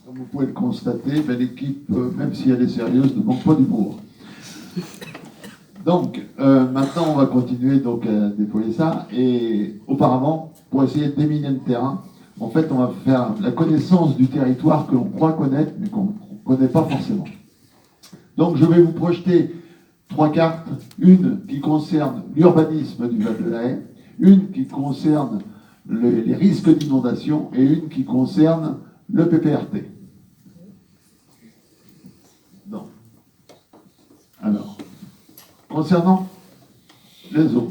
Comme vous pouvez le constater, l'équipe, même si elle est sérieuse, ne manque pas d'humour. Donc, maintenant, on va continuer donc, à déployer ça. Et auparavant, pour essayer de déminer le terrain, en fait, on va faire la connaissance du territoire que l'on croit connaître, mais qu'on ne connaît pas forcément. Donc, je vais vous projeter 3 cartes. Une qui concerne l'urbanisme du Val de la Haye, une qui concerne les risques d'inondation et une qui concerne le PPRT. Donc, alors, concernant les zones.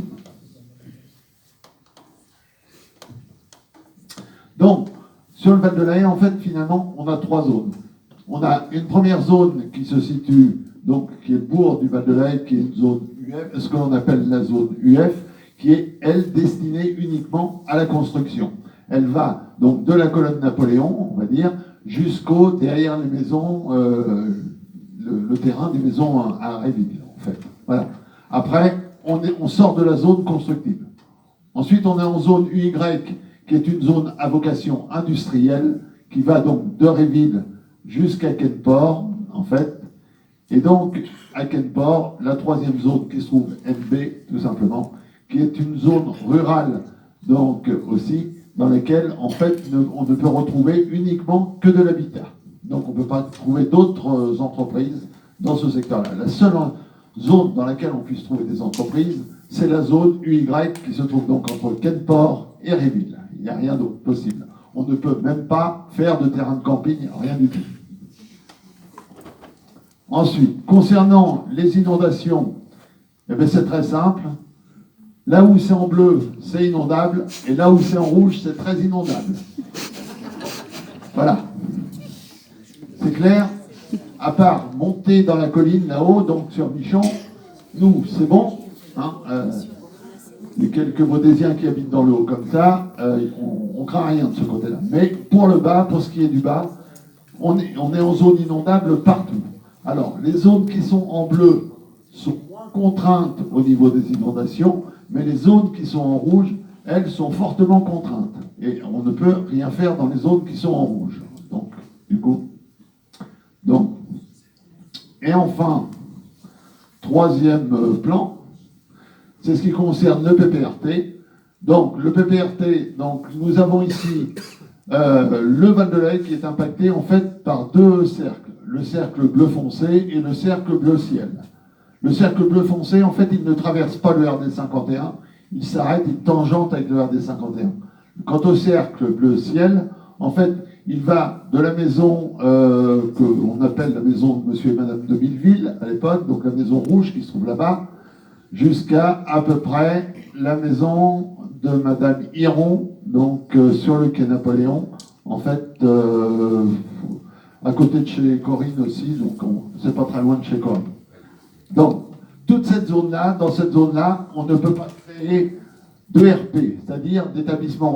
Donc, sur le Val de la Haye, en fait, finalement, on a 3 zones. On a une première zone qui se situe, donc, qui est le bourg du Val de la Haye, qui est une zone UF, ce que l'on appelle la zone UF, qui est, elle, destinée uniquement à la construction. Elle va, donc, de la colonne Napoléon, on va dire, jusqu'au, derrière les maisons, le terrain des maisons à Réville, en fait. Voilà. Après, on sort de la zone constructive. Ensuite, on est en zone UY, qui est une zone à vocation industrielle, qui va donc de Réville jusqu'à Quenport, en fait. Et donc, à Quenport, la 3e zone qui se trouve NB, tout simplement, qui est une zone rurale, donc aussi, dans laquelle, en fait, on ne peut retrouver uniquement que de l'habitat. Donc, on ne peut pas trouver d'autres entreprises dans ce secteur-là. La seule zone dans laquelle on puisse trouver des entreprises, c'est la zone UY qui se trouve donc entre Quenport et Réville. Il n'y a rien d'autre possible. On ne peut même pas faire de terrain de camping, rien du tout. Ensuite, concernant les inondations, eh c'est très simple. Là où c'est en bleu, c'est inondable, et là où c'est en rouge, c'est très inondable. Voilà. C'est clair? À part monter dans la colline là-haut, donc sur Michon, nous, c'est bon. Hein, les quelques Vaudésiens qui habitent dans le haut comme ça, on ne craint rien de ce côté-là. Mais pour le bas, pour ce qui est du bas, on est en zone inondable partout. Alors, les zones qui sont en bleu sont moins contraintes au niveau des inondations, mais les zones qui sont en rouge, elles sont fortement contraintes. Et on ne peut rien faire dans les zones qui sont en rouge. Donc, du coup. Donc, et enfin, 3e plan, c'est ce qui concerne le PPRT. Donc, le PPRT, donc, nous avons ici le Val de la Haye qui est impacté en fait par 2 cercles. Le cercle bleu foncé et le cercle bleu ciel. Le cercle bleu foncé, en fait, il ne traverse pas le RD 51, il s'arrête, il tangente avec le RD 51. Quant au cercle bleu ciel, en fait, il va de la maison qu'on appelle la maison de monsieur et madame de Milleville à l'époque, donc la maison rouge qui se trouve là-bas, jusqu'à à peu près la maison de madame Hiron, donc sur le quai Napoléon, en fait, à côté de chez Corinne aussi, donc c'est pas très loin de chez Corinne. Donc, toute cette zone-là, dans cette zone-là, on ne peut pas créer de RP, c'est-à-dire d'établissement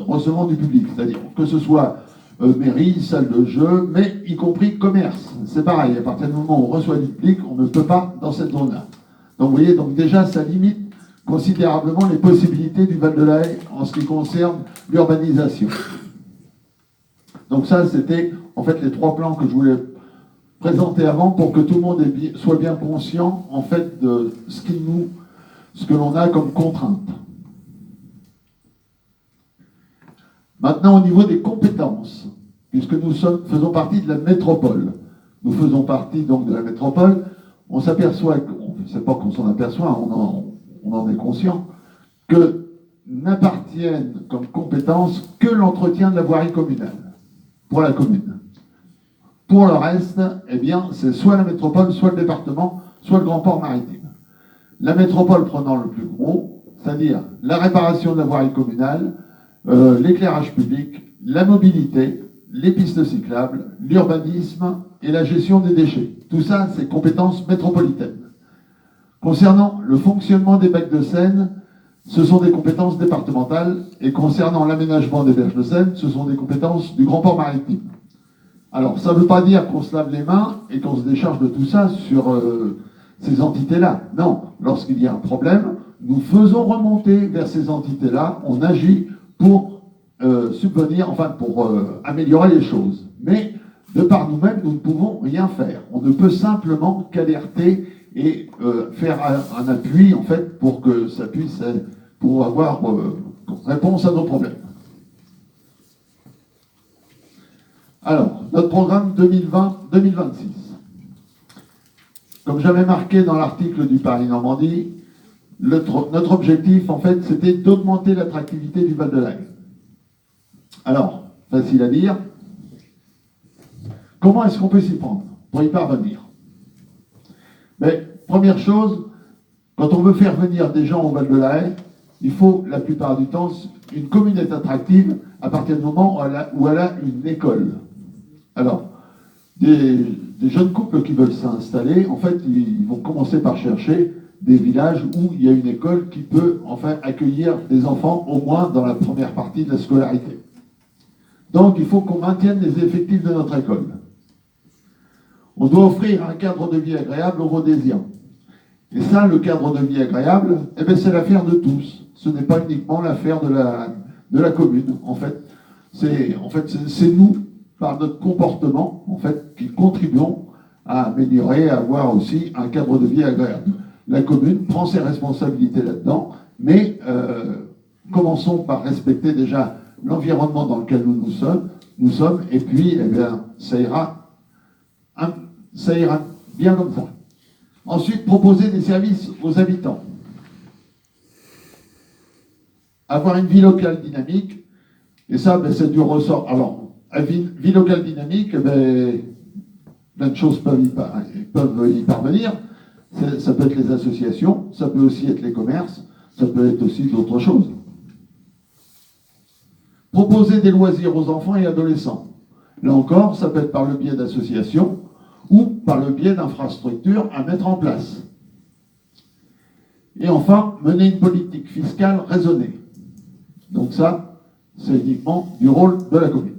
recevant du public, c'est-à-dire que ce soit mairie, salle de jeu, mais y compris commerce. C'est pareil, à partir du moment où on reçoit du public, on ne peut pas dans cette zone-là. Donc vous voyez, donc déjà, ça limite considérablement les possibilités du Val de la Haye en ce qui concerne l'urbanisation. Donc ça, c'était en fait les 3 plans que je voulais présenter avant pour que tout le monde soit bien conscient en fait de ce que l'on a comme contrainte. Maintenant, au niveau des compétences, puisque nous faisons partie de la métropole, nous faisons partie donc de la métropole, on s'aperçoit, c'est pas qu'on s'en aperçoit, on en est conscient, que n'appartiennent comme compétence que l'entretien de la voirie communale, pour la commune. Pour le reste, eh bien, c'est soit la métropole, soit le département, soit le grand port maritime. La métropole prenant le plus gros, c'est-à-dire la réparation de la voirie communale, l'éclairage public, la mobilité, les pistes cyclables, l'urbanisme et la gestion des déchets. Tout ça, c'est compétences métropolitaines. Concernant le fonctionnement des bacs de Seine, ce sont des compétences départementales, et concernant l'aménagement des berges de Seine, ce sont des compétences du grand port maritime. Alors, ça ne veut pas dire qu'on se lave les mains et qu'on se décharge de tout ça sur ces entités-là. Non, lorsqu'il y a un problème, nous faisons remonter vers ces entités-là, on agit pour subvenir, enfin pour améliorer les choses. Mais de par nous-mêmes, nous ne pouvons rien faire. On ne peut simplement qu'alerter et faire un appui, en fait, pour que ça puisse, pour avoir réponse à nos problèmes. Alors, notre programme 2020-2026. Comme j'avais marqué dans l'article du Paris-Normandie, notre objectif, en fait, c'était d'augmenter l'attractivité du Val de l'Aille. Alors, facile à dire. Comment est-ce qu'on peut s'y prendre pour y parvenir? Mais, première chose, quand on veut faire venir des gens au Val de l'Aille, il faut, la plupart du temps, une commune est attractive à partir du moment où elle a une école. Alors, des jeunes couples qui veulent s'installer, en fait, ils vont commencer par chercher des villages où il y a une école qui peut, enfin, accueillir des enfants, au moins dans la première partie de la scolarité. Donc, il faut qu'on maintienne les effectifs de notre école. On doit offrir un cadre de vie agréable aux Rodésiens. Et ça, le cadre de vie agréable, eh bien, c'est l'affaire de tous. Ce n'est pas uniquement l'affaire de la commune. En fait, c'est nous, par notre comportement, en fait, qui contribuons à améliorer, à avoir aussi un cadre de vie agréable. La commune prend ses responsabilités là-dedans, mais commençons par respecter déjà l'environnement dans lequel nous sommes, et puis, eh bien, ça ira bien comme ça. Ensuite, proposer des services aux habitants. Avoir une vie locale dynamique, et ça, ben, c'est du ressort. Alors, vie locale dynamique, ben, plein de choses peuvent y parvenir. Ça peut être les associations, ça peut aussi être les commerces, ça peut être aussi d'autres choses. Proposer des loisirs aux enfants et adolescents. Là encore, ça peut être par le biais d'associations ou par le biais d'infrastructures à mettre en place. Et enfin, mener une politique fiscale raisonnée. Donc ça, c'est uniquement du rôle de la commune.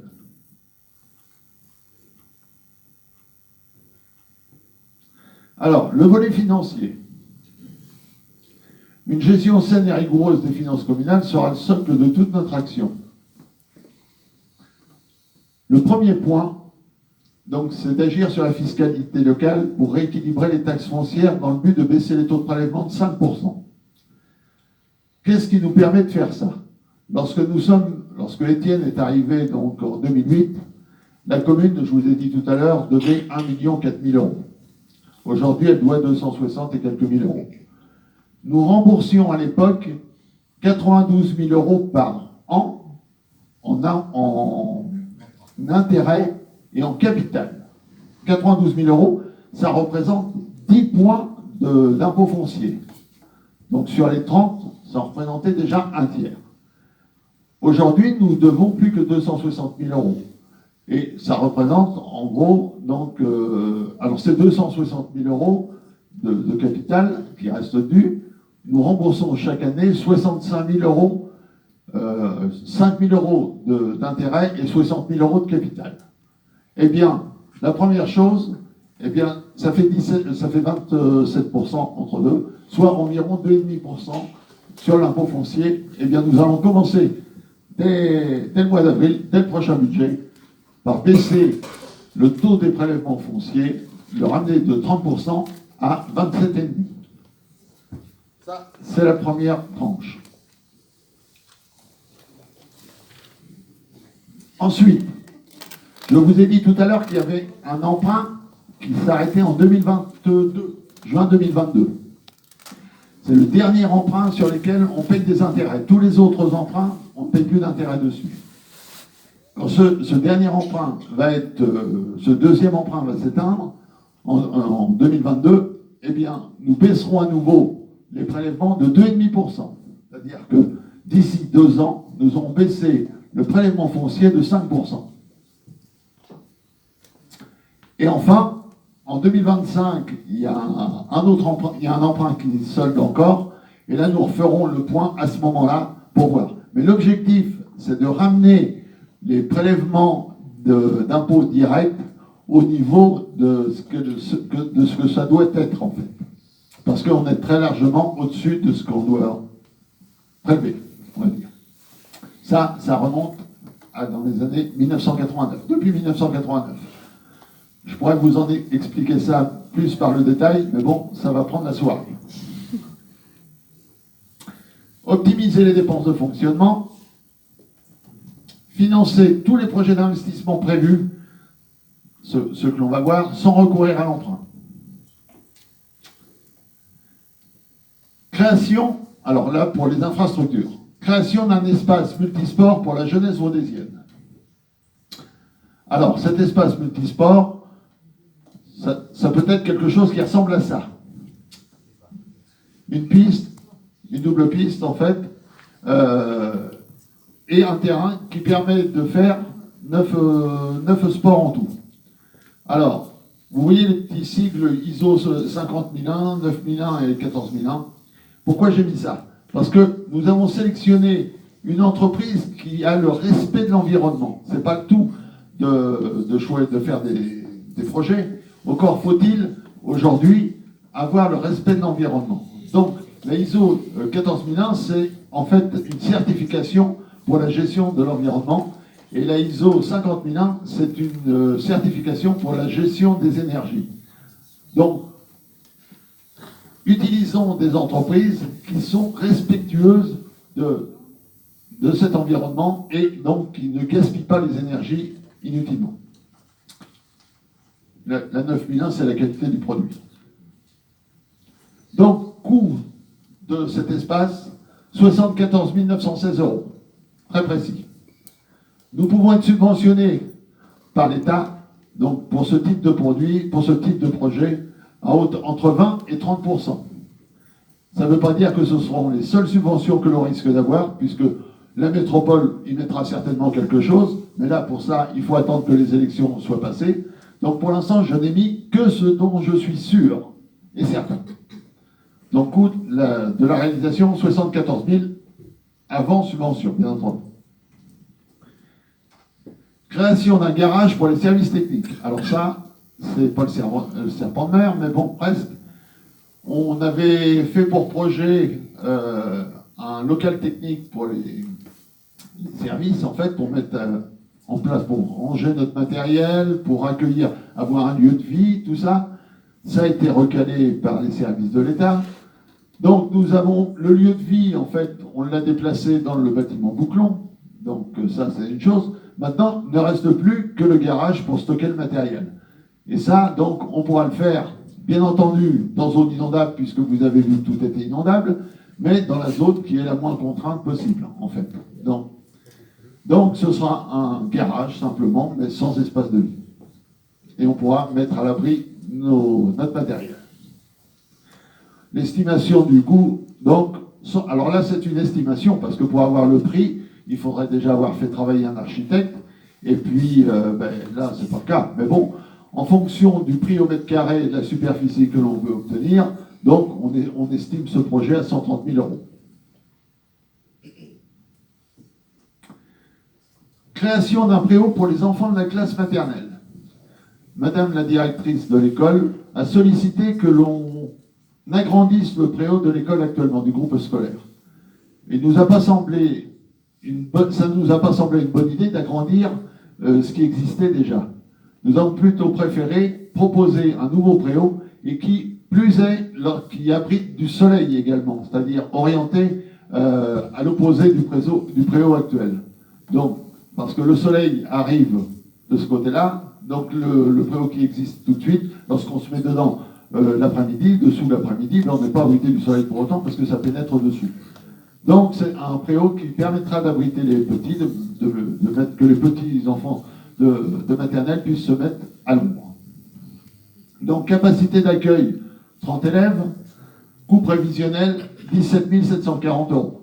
Alors, le volet financier. Une gestion saine et rigoureuse des finances communales sera le socle de toute notre action. Le premier point, donc, c'est d'agir sur la fiscalité locale pour rééquilibrer les taxes foncières dans le but de baisser les taux de prélèvement de 5%. Qu'est-ce qui nous permet de faire ça? Lorsque Étienne est arrivé donc, en 2008, la commune, je vous ai dit tout à l'heure, devait 1 400 000 €. Aujourd'hui, elle doit 260 et quelques mille euros. Nous remboursions à l'époque 92 000 € par an en intérêt et en capital. 92 000 €, ça représente 10 points d'impôt foncier. Donc sur les 30, ça représentait déjà un tiers. Aujourd'hui, nous devons plus que 260 000 €. Et ça représente, en gros, donc, alors c'est 260 000 € de capital qui reste dû. Nous remboursons chaque année 65 000 €, 5 000 € d'intérêt et 60 000 € de capital. Eh bien, la première chose, eh bien, ça fait 27% entre deux, soit environ 2,5% sur l'impôt foncier. Eh bien, nous allons commencer dès le mois d'avril, dès le prochain budget, par baisser le taux des prélèvements fonciers, le ramener de 30% à 27,5%. Ça, c'est la première tranche. Ensuite, je vous ai dit tout à l'heure qu'il y avait un emprunt qui s'arrêtait en 2022, juin 2022. C'est le dernier emprunt sur lequel on paye des intérêts. Tous les autres emprunts, on ne paye plus d'intérêts dessus. Quand ce dernier emprunt ce deuxième emprunt va s'éteindre en 2022, eh bien, nous baisserons à nouveau les prélèvements de 2,5%. C'est-à-dire que d'ici 2 ans, nous aurons baissé le prélèvement foncier de 5%. Et enfin, en 2025, il y a un emprunt qui solde encore, et là, nous referons le point à ce moment-là pour voir. Mais l'objectif, c'est de ramener les prélèvements d'impôts directs au niveau de ce que ça doit être, en fait. Parce qu'on est très largement au-dessus de ce qu'on doit prélever, on va dire. Ça remonte dans les années 1989, depuis 1989. Je pourrais vous en expliquer ça plus par le détail, mais bon, ça va prendre la soirée. Optimiser les dépenses de fonctionnement, financer tous les projets d'investissement prévus, ceux que l'on va voir, sans recourir à l'emprunt. Création, alors là pour les infrastructures, création d'un espace multisport pour la jeunesse vaudésienne. Alors cet espace multisport, ça peut être quelque chose qui ressemble à ça. Une piste, une double piste en fait, et un terrain qui permet de faire 9 sports en tout. Alors, vous voyez les petits sigles ISO 50001, 9001 et 14001. Pourquoi j'ai mis ça? Parce que nous avons sélectionné une entreprise qui a le respect de l'environnement. Ce n'est pas le tout de faire des projets. Encore faut-il, aujourd'hui, avoir le respect de l'environnement. Donc, la ISO 14001, c'est en fait une certification pour la gestion de l'environnement. Et la ISO 50001, c'est une certification pour la gestion des énergies. Donc, utilisons des entreprises qui sont respectueuses de cet environnement et donc qui ne gaspillent pas les énergies inutilement. La 9001, c'est la qualité du produit. Donc, coût de cet espace, 74 916 €. Très précis. Nous pouvons être subventionnés par l'État, donc pour ce type de produit, pour ce type de projet, entre 20 et 30%. Ça ne veut pas dire que ce seront les seules subventions que l'on risque d'avoir, puisque la métropole y mettra certainement quelque chose, mais là, pour ça, il faut attendre que les élections soient passées. Donc pour l'instant, je n'ai mis que ce dont je suis sûr et certain. Donc coût de la réalisation, 74 000 avant subvention, bien entendu. Création d'un garage pour les services techniques. Alors ça, c'est pas le serpent de mer, mais bon, presque. On avait fait pour projet un local technique pour les services, en fait, pour mettre en place, pour ranger notre matériel, pour accueillir, avoir un lieu de vie, tout ça. Ça a été recalé par les services de l'État. Donc nous avons le lieu de vie, en fait, on l'a déplacé dans le bâtiment Bouclon. Donc ça, c'est une chose. Maintenant, il ne reste plus que le garage pour stocker le matériel. Et ça, donc, on pourra le faire, bien entendu, dans zone inondable, puisque vous avez vu que tout était inondable, mais dans la zone qui est la moins contrainte possible, en fait. Donc ce sera un garage, simplement, mais sans espace de vie. Et on pourra mettre à l'abri notre matériel. L'estimation du coût, donc, alors là, c'est une estimation, parce que pour avoir le prix, il faudrait déjà avoir fait travailler un architecte, et puis là, c'est pas le cas. Mais bon, en fonction du prix au mètre carré et de la superficie que l'on veut obtenir, donc on estime ce projet à 130 000 €. Création d'un préau pour les enfants de la classe maternelle. Madame la directrice de l'école a sollicité que l'on agrandisse le préau de l'école actuellement, du groupe scolaire. Il nous a pas semblé ça ne nous a pas semblé une bonne idée d'agrandir ce qui existait déjà. Nous avons plutôt préféré proposer un nouveau préau et qui plus est, qui abrite du soleil également, c'est-à-dire orienté à l'opposé du préau actuel. Donc, parce que le soleil arrive de ce côté-là, donc le préau qui existe tout de suite, lorsqu'on se met dedans l'après-midi, dessous l'après-midi, on n'est pas abrité du soleil pour autant parce que ça pénètre dessus. Donc c'est un préau qui permettra d'abriter les petits, de mettre que les petits enfants de maternelle puissent se mettre à l'ombre. Donc capacité d'accueil 30 élèves, coût prévisionnel 17 740 €.